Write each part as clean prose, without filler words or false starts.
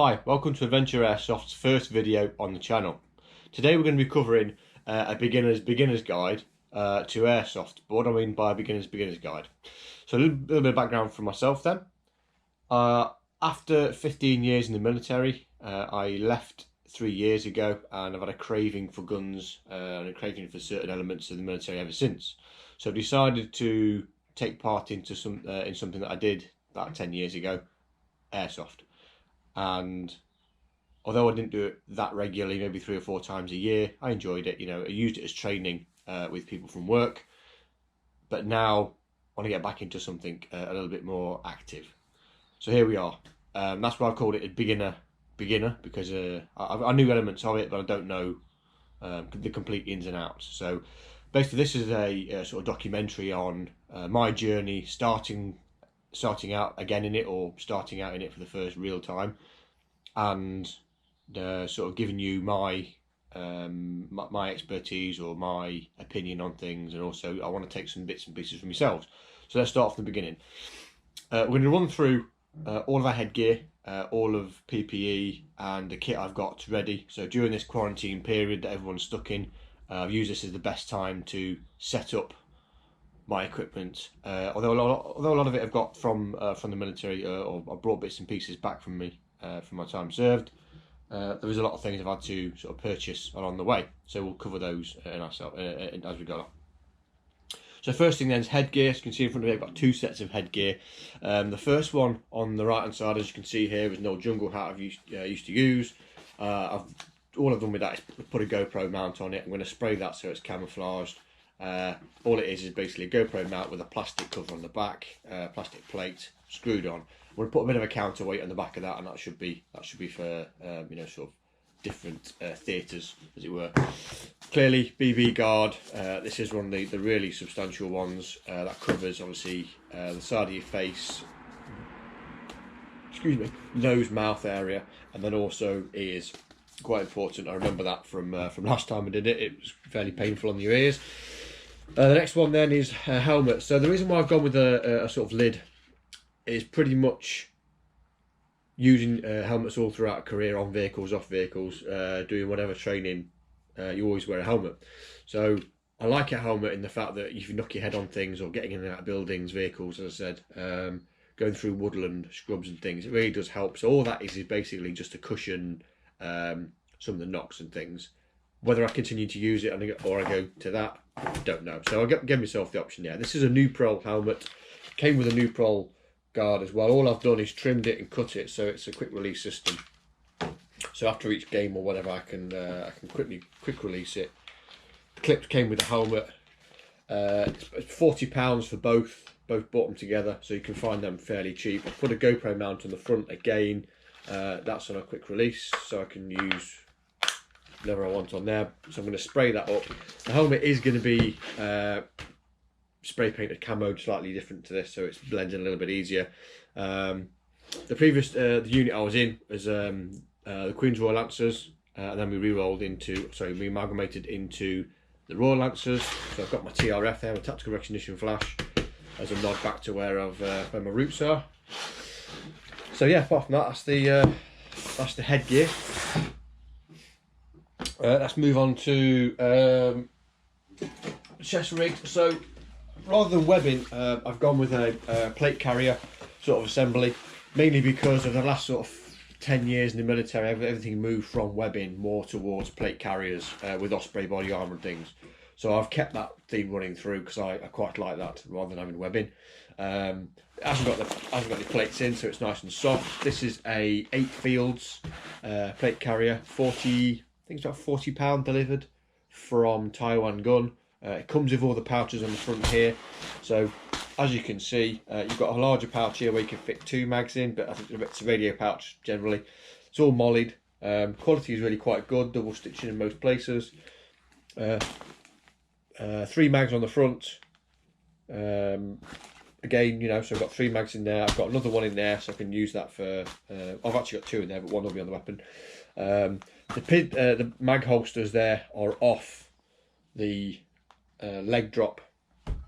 Hi, welcome to Adventure Airsoft's first video on the channel. Today we're going to be covering a beginner's guide to Airsoft. But what do I mean by a beginner's guide? So a little bit of background from myself then. After 15 years in the military, I left 3 years ago, and I've had a craving for guns and a craving for certain elements of the military ever since. So I decided to take part into something that I did about 10 years ago, Airsoft. And although I didn't do it that regularly, maybe 3 or 4 times a year, I enjoyed it. You know, I used it as training with people from work. But now I want to get back into something a little bit more active. So here we are. That's why I've called it a beginner, because I knew elements of it, but I don't know the complete ins and outs. So basically, this is a sort of documentary on my journey starting out again in it, or starting out in it for the first real time, and sort of giving you my my expertise or my opinion on things, and also I want to take some bits and pieces from yourselves. So let's start from the beginning. We're going to run through all of our headgear, all of PPE and the kit I've got ready. So during this quarantine period that everyone's stuck in, I've used this as the best time to set up my equipment. Although a lot of it I've got from the military, or I brought bits and pieces back from me from my time served. There was a lot of things I've had to sort of purchase along the way, so we'll cover those as we go along. So first thing then is headgear. As you can see in front of me, I've got 2 sets of headgear. The first one on the right hand side, as you can see here, is an old jungle hat I've used to use. All I've done with that is put a GoPro mount on it. I'm going to spray that so it's camouflaged. All it is basically a GoPro mount with a plastic cover on the back, plastic plate screwed on. I'm going to put a bit of a counterweight on the back of that, and that should be for you know, sort of different theatres, as it were. Clearly, BB guard. This is one of the really substantial ones that covers obviously the side of your face, excuse me, nose, mouth area, and then also ears. Quite important. I remember that from last time I did it. It was fairly painful on your ears. The next one then is a helmet. So the reason why I've gone with a sort of lid is pretty much using helmets all throughout a career, on vehicles, off vehicles, doing whatever training, you always wear a helmet. So I like a helmet in the fact that if you knock your head on things, or getting in and out of buildings, vehicles, as I said, going through woodland, scrubs and things, it really does help. So all that is basically just to cushion some of the knocks and things. Whether I continue to use it or I go to that, I don't know. So I'll give myself the option there. This is a new Prol helmet. Came with a new Prol guard as well. All I've done is trimmed it and cut it, so it's a quick release system. So after each game or whatever, I can quick release it. The clip came with the helmet. It's £40 for both bought them together, so you can find them fairly cheap. I put a GoPro mount on the front again. That's on a quick release, so I can use whatever I want on there. So I'm going to spray that up. The helmet is going to be spray painted camo, slightly different to this, so it's blending a little bit easier. The unit I was in was the Queen's Royal Lancers, and then we we amalgamated into the Royal Lancers. So I've got my TRF there, my tactical recognition flash, as a nod back to where my roots are. So yeah, apart from that, that's the headgear. Let's move on to chest rig. So rather than webbing, I've gone with a plate carrier sort of assembly, mainly because of the last sort of 10 years in the military, everything moved from webbing more towards plate carriers with Osprey body armour and things. So I've kept that theme running through because I quite like that rather than having webbing. It hasn't got the plates in, so it's nice and soft. This is a 8 fields plate carrier, I think it's about £40 delivered from Taiwan Gun. It comes with all the pouches on the front here. So as you can see, you've got a larger pouch here where you can fit 2 mags in, but I think it's a radio pouch generally. It's all mollied. Quality is really quite good, double stitching in most places. 3 mags on the front. Again, you know, so I've got 3 mags in there. I've got another one in there, so I can use that for. I've actually got 2 in there, but one will be on the weapon. The mag holsters there are off the leg drop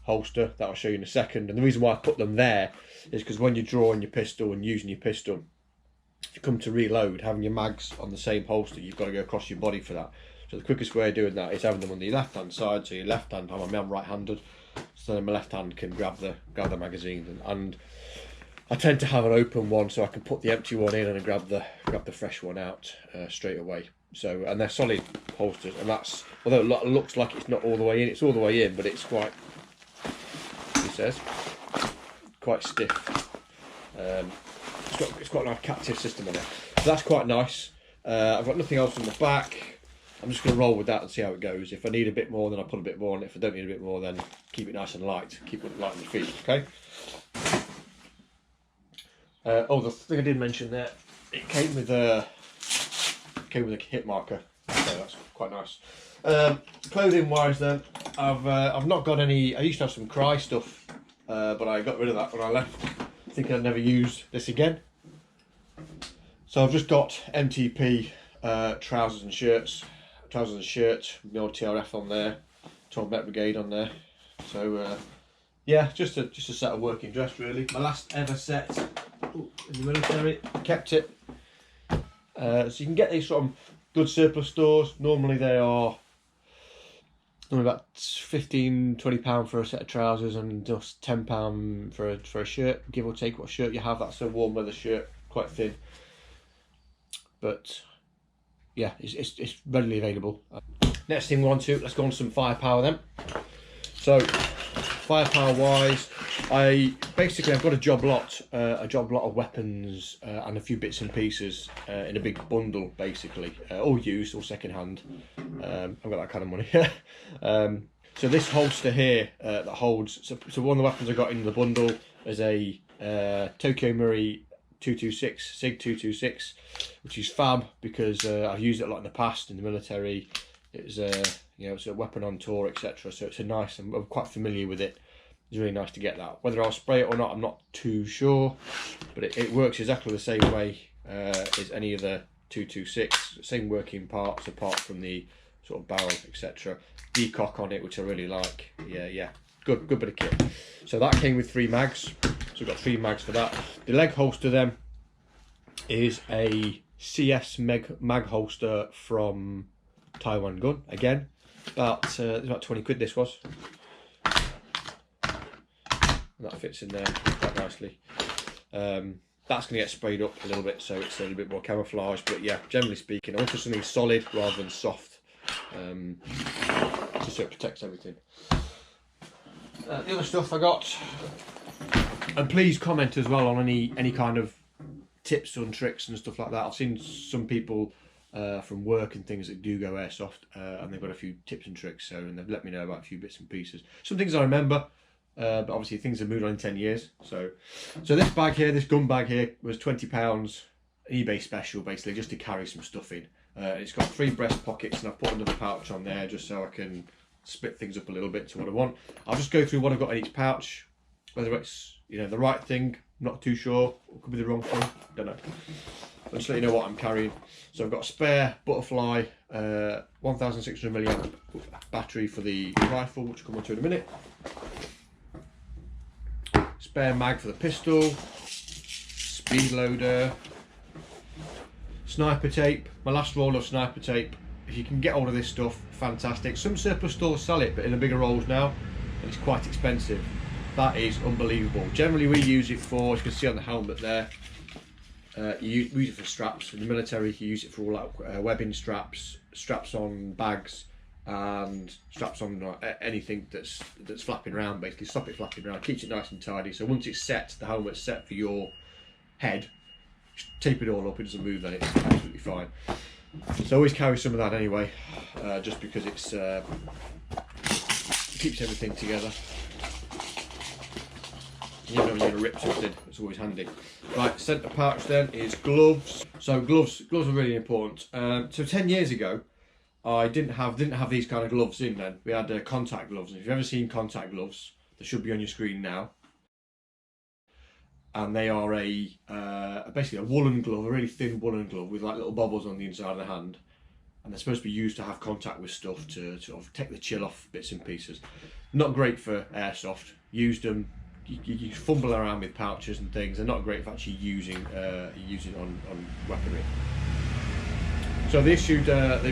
holster that I'll show you in a second. And the reason why I put them there is because when you're drawing your pistol and using your pistol, if you come to reload, having your mags on the same holster, you've got to go across your body for that. So the quickest way of doing that is having them on the left hand side. So your left hand, I'm right handed, so then my left hand can grab the magazine, and I tend to have an open one so I can put the empty one in and grab the fresh one out straight away. So, and they're solid holsters, and that's, although it looks like it's not all the way in, it's all the way in, but it's quite, he says, quite stiff. It's got a nice captive system on it, so that's quite nice. I've got nothing else on the back. I'm just going to roll with that and see how it goes. If I need a bit more, then I'll put a bit more on it. If I don't need a bit more, then keep it nice and light. Keep it light on your feet, okay? Oh, the thing I did mention there, it came with a hit marker, so that's quite nice. Clothing wise then, I've not got any. I used to have some Cry stuff, but I got rid of that when I left. I think I'd never use this again. So I've just got MTP trousers and shirts, my old TRF on there, Tom Met Brigade on there. So yeah, just a set of working dress really. My last ever set in the military, kept it. So you can get these from good surplus stores. Normally they are about £15–20 for a set of trousers, and just £10 for a shirt, give or take what shirt you have. That's a warm weather shirt, quite thin, but yeah, it's readily available. Next thing we're on to, let's go on to some firepower then. So firepower wise, I've got a job lot of weapons and a few bits and pieces in a big bundle, basically, all used, all second hand. I've got that kind of money. So this holster here that holds, so one of the weapons I got in the bundle is a Tokyo Marui 226, SIG 226, which is fab because I've used it a lot in the past in the military. It's it's a weapon on tour, etc. So it's a nice, I'm quite familiar with it. It's really nice to get that. Whether I'll spray it or not, I'm not too sure, but it works exactly the same way as any of the 226. Same working parts apart from the sort of barrel, etc. Decock on it, which I really like. Yeah, good bit of kit. So that came with 3 mags. So we've got 3 mags for that. The leg holster then is a CS mag holster from Taiwan Gun. Again, about 20 quid this was. And that fits in there quite nicely. That's going to get sprayed up a little bit, so it's a little bit more camouflage. But yeah, generally speaking, I wanted something solid rather than soft, just so it protects everything. The other stuff I got, and please comment as well on any kind of tips and tricks and stuff like that. I've seen some people from work and things that do go airsoft, and they've got a few tips and tricks, and they've let me know about a few bits and pieces. Some things I remember. But obviously things have moved on in 10 years. So this bag here, this gun bag here, was £20, eBay special, basically, just to carry some stuff in. It's got 3 breast pockets, and I've put another pouch on there just so I can split things up a little bit to what I want. I'll just go through what I've got in each pouch, whether it's the right thing, not too sure, or could be the wrong thing, don't know. I'll just let you know what I'm carrying. So I've got a spare butterfly 1600 milliamp battery for the rifle, which I'll come on to in a minute. Spare mag for the pistol, speed loader, sniper tape, my last roll of sniper tape. If you can get hold of this stuff, fantastic. Some surplus stores sell it, but in the bigger rolls now, and it's quite expensive. That is unbelievable. Generally we use it for, as you can see on the helmet there, we use it for straps. In the military you use it for all like webbing straps, straps on bags, and straps on anything that's flapping around, basically. Stop it flapping around, keeps it nice and tidy. So once it's set, the helmet's set for your head, just tape it all up, it doesn't move, then it's absolutely fine. So always carry some of that anyway, just because it keeps everything together. You know when you're going to rip something, it's always handy. Right, centre pouch then is gloves. So gloves are really important. So 10 years ago, I didn't have these kind of gloves in then. We had contact gloves. And if you've ever seen contact gloves, they should be on your screen now. And they are basically a woolen glove, a really thin woolen glove with like little bobbles on the inside of the hand. And they're supposed to be used to have contact with stuff to sort of take the chill off bits and pieces. Not great for airsoft. Used them, you fumble around with pouches and things. They're not great for actually using on weaponry. So they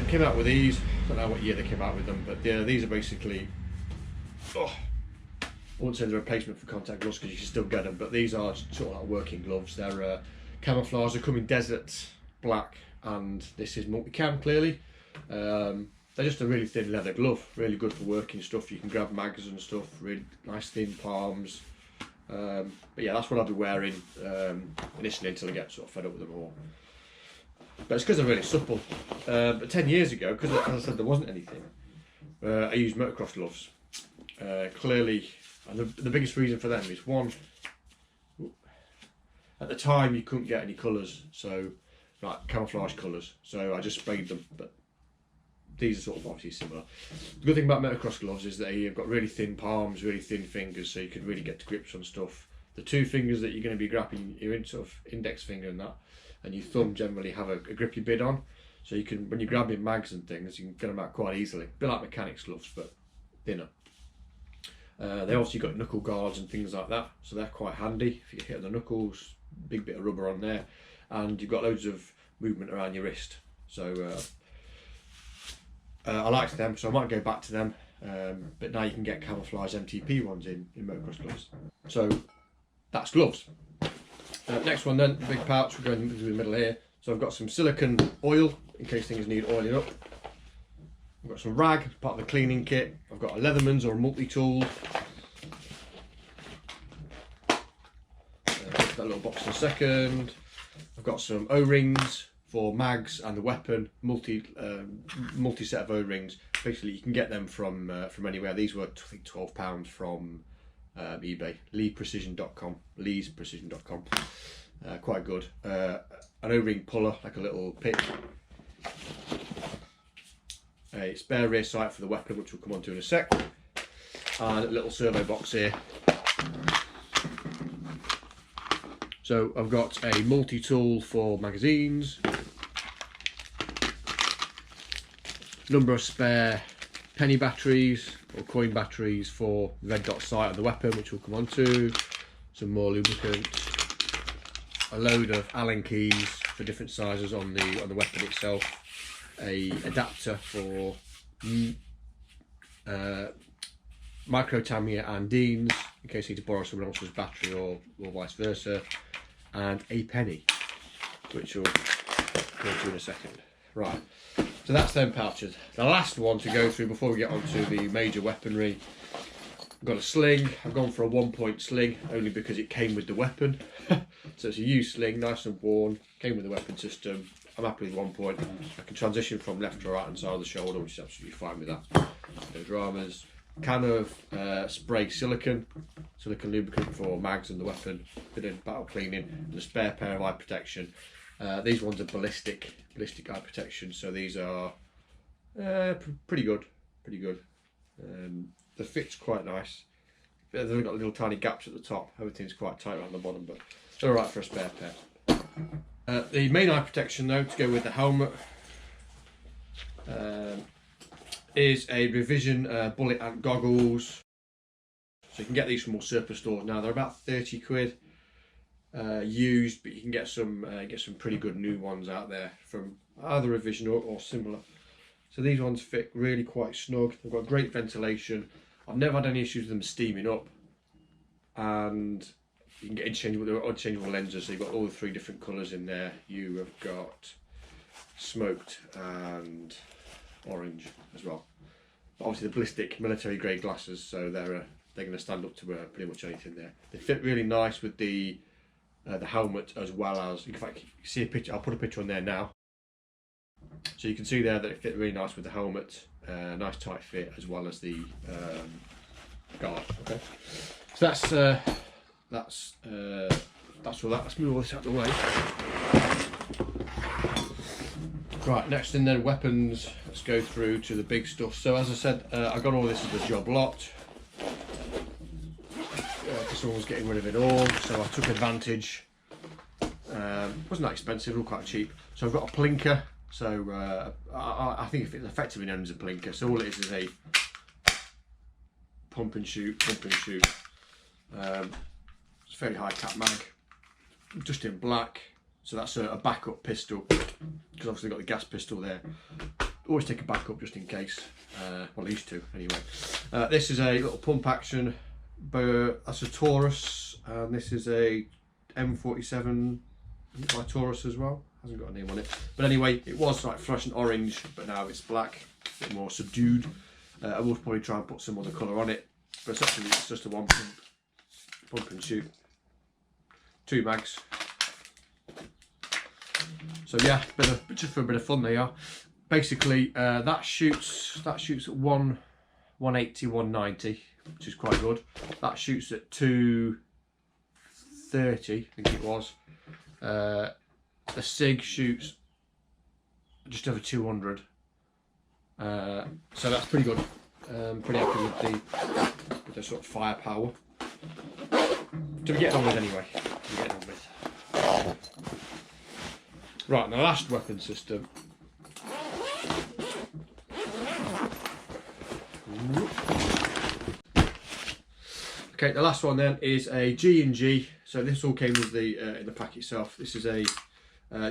came out with these. I don't know what year they came out with them, but these are basically, I wouldn't say they're a replacement for contact gloves because you can still get them, but these are sort of like working gloves. They're camouflage. They come in desert black, and this is multicam clearly. They're just a really thin leather glove, really good for working stuff. You can grab mags and stuff, really nice thin palms. But yeah, that's what I'll be wearing initially until I get sort of fed up with them all. But it's because they're really supple. But 10 years ago, because as I said there wasn't anything, I used motocross gloves. Clearly, and the biggest reason for them is one, at the time you couldn't get any colours, so like camouflage colours, so I just sprayed them, but these are sort of obviously similar. The good thing about motocross gloves is that you've got really thin palms, really thin fingers, so you can really get to grips on stuff. The two fingers that you're going to be grabbing, your sort of index finger and that, and your thumb generally have a grippy bit on, so you can, when you're grabbing mags and things, you can get them out quite easily. A bit like mechanics gloves, but thinner. They obviously got knuckle guards and things like that, so they're quite handy if you hit the knuckles. Big bit of rubber on there, and you've got loads of movement around your wrist. So I liked them, so I might go back to them. But now you can get camouflage MTP ones in motocross gloves. So that's gloves. Next one then, big pouch. We're going into the middle here. So I've got some silicone oil in case things need oiling up. I've got some rag, part of the cleaning kit. I've got a Leatherman's or a multi-tool. That little box in a second. I've got some O-rings for mags and the weapon, multi set of O-rings. Basically, you can get them from anywhere. These were, I think, £12 from eBay. Leesprecision.com. Quite good. An O-ring puller, like a little pick. A spare rear sight for the weapon, which we'll come on to in a sec. And a little servo box here. So I've got a multi-tool for magazines, number of spare penny batteries or coin batteries for the red dot sight of the weapon, which we'll come on to, some more lubricant, a load of Allen keys for different sizes on the weapon itself, a adapter for micro Tamiya and Dean's in case you need to borrow someone else's battery or vice versa, and a penny, which we'll go to in a second. Right, so that's them pouches. The last one to go through before we get on to the major weaponry, I've got a sling. I've gone for a 1-point sling only because it came with the weapon. So it's a used sling, nice and worn, came with the weapon system. I'm happy with 1 point. I can transition from left to right hand side of the shoulder, which is absolutely fine with that. No dramas. Can of spray silicone lubricant for mags and the weapon, bit of battle cleaning, and a spare pair of eye protection. These ones are ballistic eye protection, so these are pretty good. The fit's quite nice. They've got little tiny gaps at the top. Everything's quite tight around the bottom, but they're alright for a spare pair. The main eye protection though, to go with the helmet, is a revision bullet ant goggles. So you can get these from all surplus stores now. They're about 30 quid used, but you can get some pretty good new ones out there from either revision or similar. So these ones fit really quite snug. They've got great ventilation. I've never had any issues with them steaming up, and you can get interchangeable lenses. So you've got all the 3 different colours in there. You have got smoked and orange as well. But obviously the ballistic military grade glasses, so they're going to stand up to pretty much anything there. They fit really nice with the helmet, as well as, in fact, you can see a picture. I'll put a picture on there now, so you can see there that it fit really nice with the helmet. Nice tight fit, as well as the guard. Okay, so that's all that. Let's move all this out of the way. Right, next thing then, weapons. Let's go through to the big stuff. So as I said, I got all this as a job lot. Someone was getting rid of it all, so I took advantage. Wasn't that expensive, all quite cheap. So I've got a plinker. So I think it's effectively known as a plinker. So all it is a pump and shoot. It's a fairly high cap mag, just in black. So that's a backup pistol, because obviously got the gas pistol there. Always take a backup just in case. Well, I used to anyway. This is a little pump action, but that's a Taurus, and this is a M47 by Taurus as well. Hasn't got a name on it, but anyway, it was like fluorescent orange, but now it's black, a bit more subdued. I will probably try and put some other colour on it, but essentially it's just a one pump and shoot, 2 mags. So yeah, just for a bit of fun they are. Basically, that shoots at 180, 190, which is quite good. That shoots at 230, I think it was. The SIG shoots just over 200. So that's pretty good. Pretty happy with the sort of firepower. To be getting on with anyway. Right, the last weapon system. Okay, the last one then is a G&G. So this all came with the in the pack itself. This is a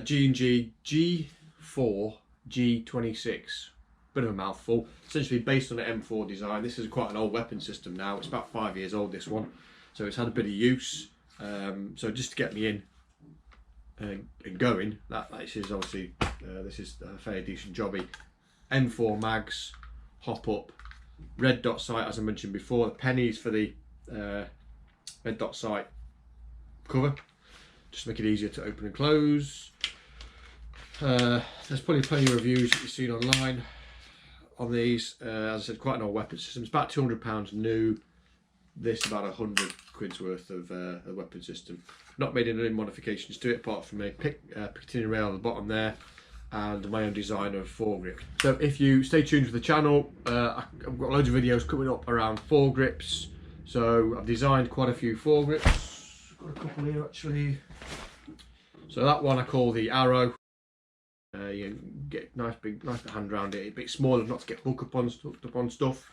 G&G G4 G26. Bit of a mouthful. Essentially based on the M4 design. This is quite an old weapon system now. It's about 5 years old, this one. So it's had a bit of use. So just to get me in and going, this is obviously this is a fairly decent jobby. M4 mags, hop up, red dot sight as I mentioned before. The pennies for the red dot sight cover, just to make it easier to open and close. There's probably plenty of reviews that you've seen online on these. As I said, quite an old weapon system. It's about £200 new. This about 100 quid's worth of a weapon system. Not made any modifications to it apart from a Picatinny rail on the bottom there and my own design of foregrip. So if you stay tuned to the channel, I've got loads of videos coming up around foregrips. So I've designed quite a few foregrips. Got a couple here actually. So that one I call the Arrow. You get nice big hand around it. A bit small enough not to get hooked up on stuff.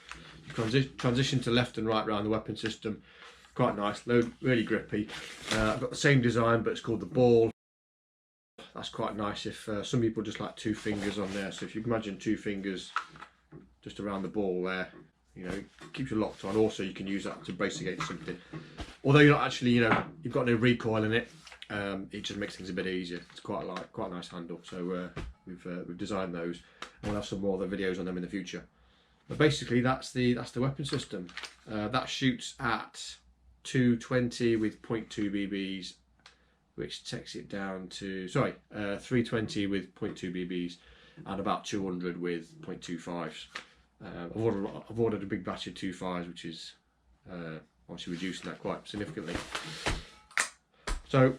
You transition to left and right around the weapon system. Quite nice, really grippy. I've got the same design, but it's called the Ball. That's quite nice if some people just like 2 fingers on there. So if you imagine 2 fingers just around the ball there, you know, it keeps you locked on. Also, you can use that to brace against something. Although you're not actually, you know, you've got no recoil in it. It just makes things a bit easier. It's quite a nice handle. So we've designed those, and we'll have some more other videos on them in the future. But basically, that's the weapon system. That shoots at 220 with 0.2 BBs, which takes it down to 320 with 0.2 BBs, and about 200 with 0.25s. I've ordered a big batch of 2.5s, which is obviously reducing that quite significantly. So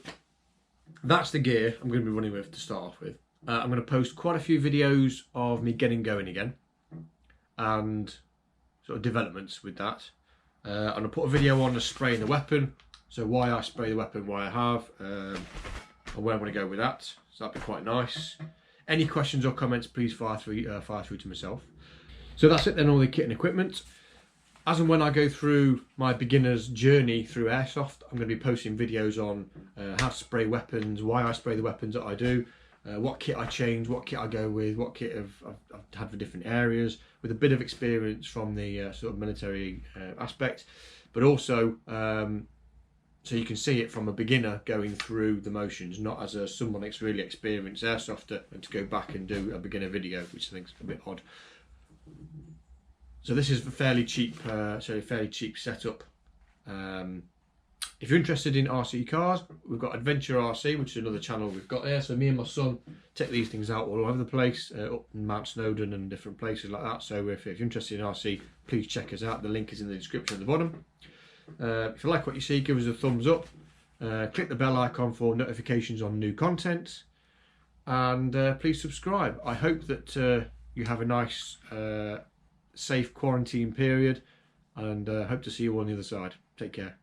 that's the gear I'm going to be running with to start off with. I'm going to post quite a few videos of me getting going again and sort of developments with that. I'm going to put a video on the spraying the weapon, so why I spray the weapon, why I have, and where I'm going to go with that. So that'd be quite nice. Any questions or comments, please fire through to myself. So that's it then, all the kit and equipment. As and when I go through my beginner's journey through Airsoft, I'm going to be posting videos on how to spray weapons, why I spray the weapons that I do, what kit I change, what kit I go with, what kit I've had for different areas, with a bit of experience from the sort of military aspect, but also so you can see it from a beginner going through the motions, not as someone that's really experienced Airsofter and to go back and do a beginner video, which I think is a bit odd. So this is a fairly cheap setup. If you're interested in RC cars, we've got Adventure RC, which is another channel we've got there. So me and my son take these things out all over the place, up in Mount Snowdon and different places like that. So if you're interested in RC, please check us out. The link is in the description at the bottom. If you like what you see, give us a thumbs up. Click the bell icon for notifications on new content. And please subscribe. I hope that you have a nice, safe quarantine period. And hope to see you on the other side. Take care.